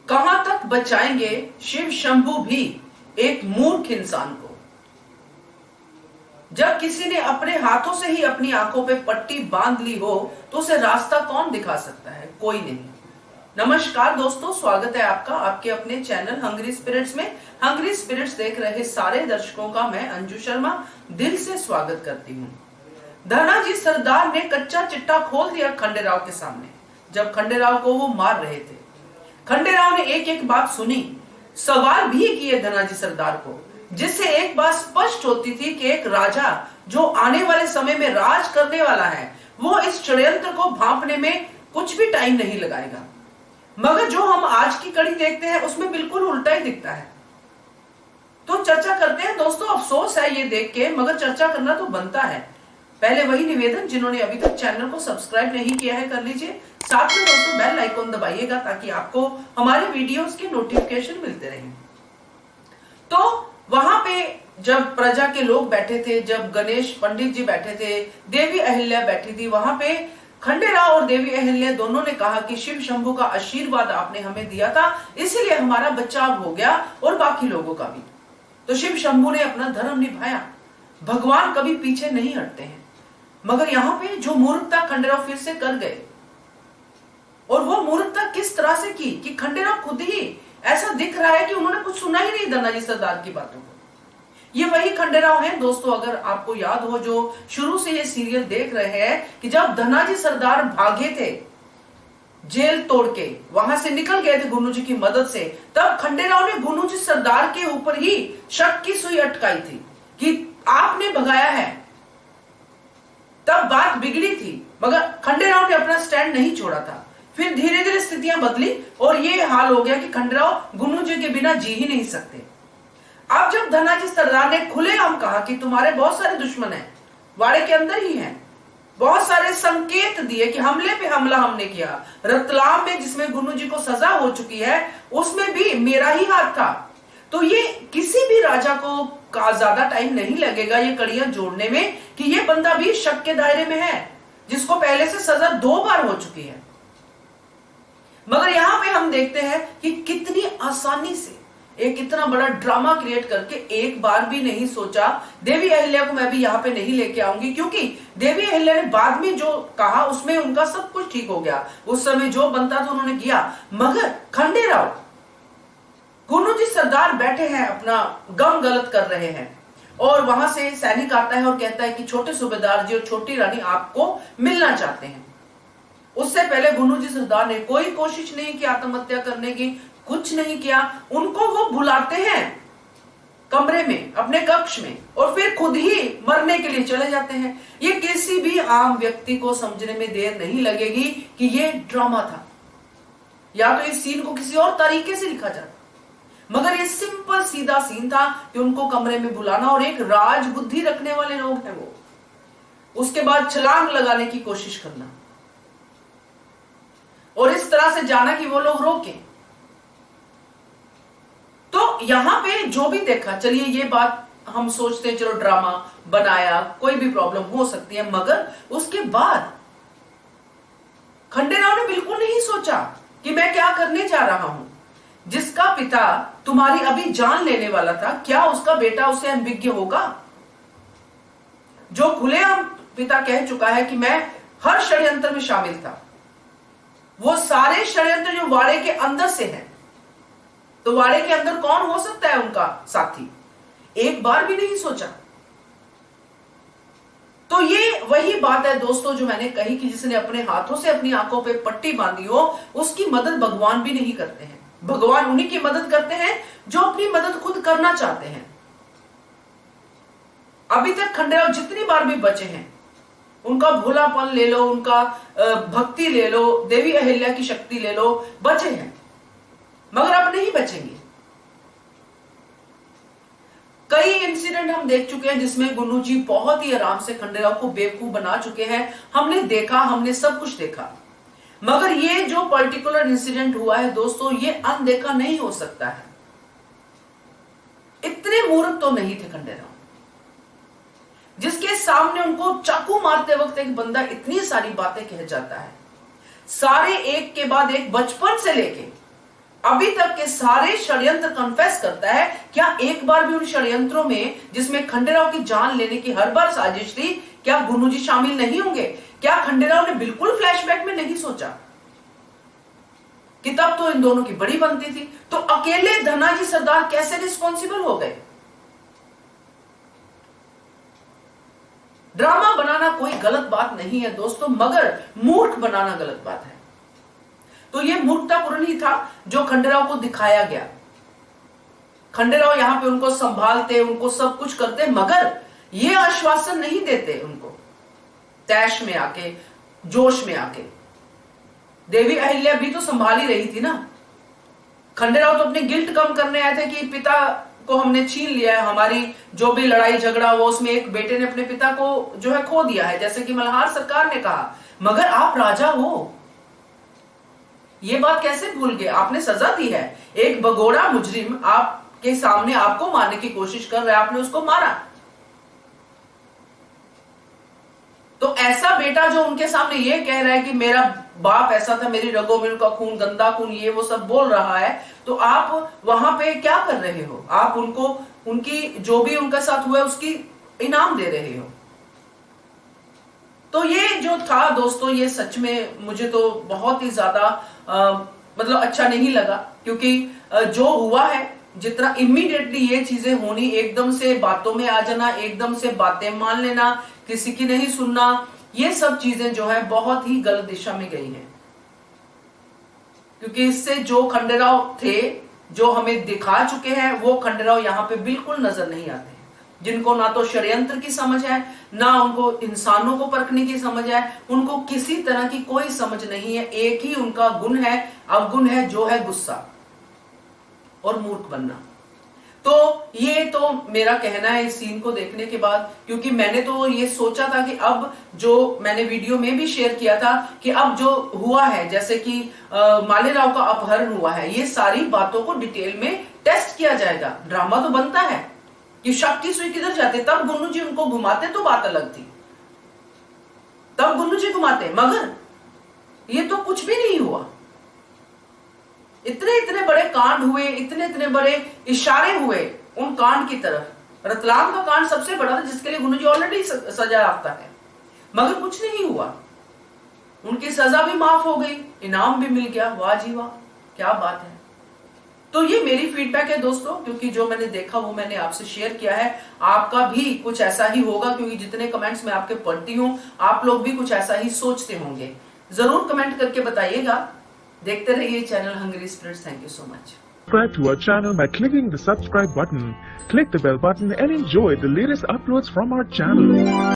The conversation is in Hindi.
कहां तक बचाएंगे शिव शंभू भी एक मूर्ख इंसान को। जब किसी ने अपने हाथों से ही अपनी आंखों पे पट्टी बांध ली हो तो उसे रास्ता कौन दिखा सकता है? कोई नहीं। नमस्कार दोस्तों, स्वागत है आपका आपके अपने चैनल हंग्री स्पिरिट्स में। हंग्री स्पिरिट्स देख रहे सारे दर्शकों का मैं अंजू शर्मा दिल से स्वागत करती हूँ। धनाजी सरदार ने कच्चा चिट्टा खोल दिया खंडेराव के सामने जब खंडेराव को वो मार रहे थे। खंडेराव ने एक एक बात सुनी, सवाल भी किए धनाजी सरदार को, जिससे एक बात स्पष्ट होती थी कि एक राजा जो आने वाले समय में राज करने वाला है वो इस षड्यंत्र को भांपने में कुछ भी टाइम नहीं लगाएगा। मगर जो हम आज की कड़ी देखते हैं उसमें बिल्कुल उल्टा ही दिखता है। तो चर्चा करते हैं दोस्तों। अफसोस है ये देख के, मगर चर्चा करना तो बनता है। पहले वही निवेदन, जिन्होंने अभी तक चैनल को सब्सक्राइब नहीं किया है कर लीजिए। साथ में दोस्तों बेल आइकन दबाइएगा ताकि आपको हमारे वीडियोस के नोटिफिकेशन मिलते रहें। तो वहां पे जब प्रजा के लोग बैठे थे, जब गणेश पंडित जी बैठे थे, देवी अहिल्या बैठी थी, वहां पे खंडेराव और देवी अहिल्या दोनों ने कहा कि शिव शंभू का आशीर्वाद आपने हमें दिया था, इसीलिए हमारा बचाव हो गया और बाकी लोगों का भी। तो शिव शंभू ने अपना धर्म निभाया। भगवान कभी पीछे नहीं हटते हैं। मगर यहाँ पे जो मूर्खता खंडेराव फिर से कर गए, और वो मूर्खता किस तरह से की कि खंडेराव खुद ही ऐसा दिख रहा है कि उन्होंने कुछ सुना ही नहीं धनाजी सरदार की बातों को। ये वही खंडेराव हैं दोस्तों, अगर आपको याद हो, जो शुरू से ये सीरियल देख रहे हैं कि जब धनाजी सरदार भागे थे जेल तोड़ के, वहां से निकल गए थे गुन्नू जी की मदद से, तब खंडेराव ने गुन्नू जी सरदार के ऊपर ही शक की सुई अटकाई थी कि आपने भगाया है। तब बात बिगड़ी थी, मगर खंडेराव ने अपना स्टैंड नहीं छोड़ा था। फिर धीरे धीरे स्थितियां बदली और ये हाल हो गया कि खंडेराव गुन्नू जी के बिना जी ही नहीं सकते। अब जब धनाजी सरदार ने खुलेआम कहा कि तुम्हारे बहुत सारे दुश्मन हैं, वाड़े के अंदर ही हैं, बहुत सारे संकेत दिए कि हमले पे हमला हमने किया, रतलाम में जिसमें गुन्नू जी को सजा हो चुकी है उसमें भी मेरा ही हाथ था, तो ये किसी भी राजा को का ज्यादा टाइम नहीं लगेगा ये कड़ियां जोड़ने में कि ये बंदा भी शक के दायरे में है, जिसको पहले से सजा 2 बार हो चुकी है। मगर यहां पे हम देखते हैं कि कितनी आसानी से एक इतना बड़ा ड्रामा क्रिएट करके एक बार भी नहीं सोचा। देवी अहिल्या को मैं भी यहाँ पे नहीं लेके आऊंगी, क्योंकि देवी अहिल्या ने बाद में जो कहा उसमें उनका सब कुछ ठीक हो गया। उस समय जो बनता था उन्होंने किया। मगर खंडेराव, गुन्नू जी सरदार बैठे हैं, अपना गम गलत कर रहे हैं, और वहां से सैनिक आता है और कहता है कि छोटे सूबेदार जी और छोटी रानी आपको मिलना चाहते हैं। उससे पहले गुन्नू जी सरदार ने कोई कोशिश नहीं की आत्महत्या करने की, कुछ नहीं किया। उनको वो बुलाते हैं कमरे में, अपने कक्ष में, और फिर खुद ही मरने के लिए चले जाते हैं। ये किसी भी आम व्यक्ति को समझने में देर नहीं लगेगी कि ये ड्रामा था, या तो इस सीन को किसी और तरीके से लिखा जाता, मगर ये सिंपल सीधा सीन था कि उनको कमरे में बुलाना, और एक राज बुद्धि रखने वाले लोग हैं वो, उसके बाद छलांग लगाने की कोशिश करना और इस तरह से जाना कि वो लोग रोके। तो यहां पे जो भी देखा, चलिए ये बात हम सोचते हैं चलो ड्रामा बनाया, कोई भी प्रॉब्लम हो सकती है, मगर उसके बाद खंडेराव ने बिल्कुल नहीं सोचा कि मैं क्या करने जा रहा हूं। जिसका पिता तुम्हारी अभी जान लेने वाला था, क्या उसका बेटा उससे अनभिज्ञ होगा? जो खुलेआम पिता कह चुका है कि मैं हर षड्यंत्र में शामिल था, वो सारे षड्यंत्र जो वाड़े के अंदर से हैं, तो वाड़े के अंदर कौन हो सकता है उनका साथी? एक बार भी नहीं सोचा। तो ये वही बात है दोस्तों जो मैंने कही कि जिसने अपने हाथों से अपनी आंखों पे पट्टी बांधी हो, उसकी मदद भगवान भी नहीं करते हैं। भगवान उन्हीं की मदद करते हैं जो अपनी मदद खुद करना चाहते हैं। अभी तक खंडेराव जितनी बार भी बचे हैं, उनका भोलापन ले लो, उनका भक्ति ले लो, देवी अहिल्या की शक्ति ले लो, बचे हैं, मगर अब नहीं बचेंगे। कई इंसिडेंट हम देख चुके हैं जिसमें गुन्नू जी बहुत ही आराम से खंडेराव को बेवकूफ बना चुके हैं। हमने देखा, हमने सब कुछ देखा, मगर ये जो पर्टिकुलर इंसिडेंट हुआ है दोस्तों, ये अनदेखा नहीं हो सकता है। इतने मूर्ख तो नहीं थे खंडेराव, जिसके सामने उनको चाकू मारते वक्त एक बंदा इतनी सारी बातें कह जाता है। सारे एक के बाद एक, बचपन से लेके अभी तक के सारे षड्यंत्र कन्फेस करता है। क्या एक बार भी उन षड्यंत्रों में जिसमें खंडेराव की जान लेने की हर बार साजिश थी, क्या गुन्नू जी शामिल नहीं होंगे? क्या खंडेराव ने बिल्कुल फ्लैशबैक में नहीं सोचा कि तब तो इन दोनों की बड़ी बनती थी? तो अकेले धनाजी सरदार कैसे रिस्पॉन्सिबल हो गए? ड्रामा बनाना कोई गलत बात नहीं है दोस्तों, मगर मूर्ख बनाना गलत बात है। तो यह मूर्खतापूर्ण ही था जो खंडेराव को दिखाया गया। खंडेराव यहां पे उनको संभालते, उनको सब कुछ करते, मगर यह आश्वासन नहीं देते उनको तैश में आके, जोश में आके। देवी अहिल्या भी तो संभाल ही रही थी ना। खंडेराव तो अपनी गिल्ट कम करने आए थे कि पिता को हमने छीन लिया है, हमारी जो भी लड़ाई झगड़ा हुआ उसमें एक बेटे ने अपने पिता को जो है खो दिया है, जैसे कि मल्हार सरकार ने कहा। मगर आप राजा हो, ये बात कैसे भूल गए? आपने सजा दी है। एक भगोड़ा मुजरिम आपके सामने आपको मारने की कोशिश कर रहा है, आपने उसको मारा। तो ऐसा बेटा जो उनके सामने ये कह रहा है कि मेरा बाप ऐसा था, मेरी रगों में उनका खून, गंदा खून, ये वो सब बोल रहा है, तो आप वहां पे क्या कर रहे हो? आप उनको, उनकी जो भी उनका साथ हुआ है उसकी इनाम दे रहे हो। तो ये जो था दोस्तों, ये सच में मुझे तो बहुत ही ज्यादा मतलब अच्छा नहीं लगा, क्योंकि जो हुआ है, जितना इमीडिएटली ये चीजें होनी, एकदम से बातों में आ जाना, एकदम से बातें मान लेना, किसी की नहीं सुनना, ये सब चीजें जो है बहुत ही गलत दिशा में गई हैं। क्योंकि इससे जो खंडेराव थे, जो हमें दिखा चुके हैं, वो खंडेराव यहां पे बिल्कुल नजर नहीं आते, जिनको ना तो षड्यंत्र की समझ है, ना उनको इंसानों को परखने की समझ है, उनको किसी तरह की कोई समझ नहीं है। एक ही उनका गुण है, अवगुण है, जो है गुस्सा और मूर्ख बनना। तो ये तो मेरा कहना है इस सीन को देखने के बाद, क्योंकि मैंने तो ये सोचा था कि अब जो मैंने वीडियो में भी शेयर किया था कि अब जो हुआ है, जैसे कि मालेराव का अपहरण हुआ है, ये सारी बातों को डिटेल में टेस्ट किया जाएगा। ड्रामा तो बनता है कि शक की सुई किधर जाते, तब गुन्नू जी उनको घुमाते तो बात अलग थी, तब गुन्नू जी घुमाते, मगर ये तो कुछ भी नहीं हुआ। इतने इतने बड़े कांड हुए, इतने इतने बड़े इशारे हुए उन कांड की तरफ। रतलाम का कांड सबसे बड़ा था, जिसके लिए गुन्नू जी ऑलरेडी सजा याफ्ता है, मगर कुछ नहीं हुआ। उनकी सजा भी माफ हो गई, इनाम भी मिल गया। वाह जी वाह, क्या बात है। तो ये मेरी फीडबैक है दोस्तों, क्योंकि जो मैंने देखा वो मैंने आपसे शेयर किया है। आपका भी कुछ ऐसा ही होगा, क्योंकि जितने कमेंट्स मैं आपके पढ़ती हूं, आप लोग भी कुछ ऐसा ही सोचते होंगे। जरूर कमेंट करके बताइएगा। देखते रहिए channel Hungry Spirits. Thank you so much. Subscribe to our channel by clicking the subscribe button. Click the bell button and enjoy the latest uploads from our channel.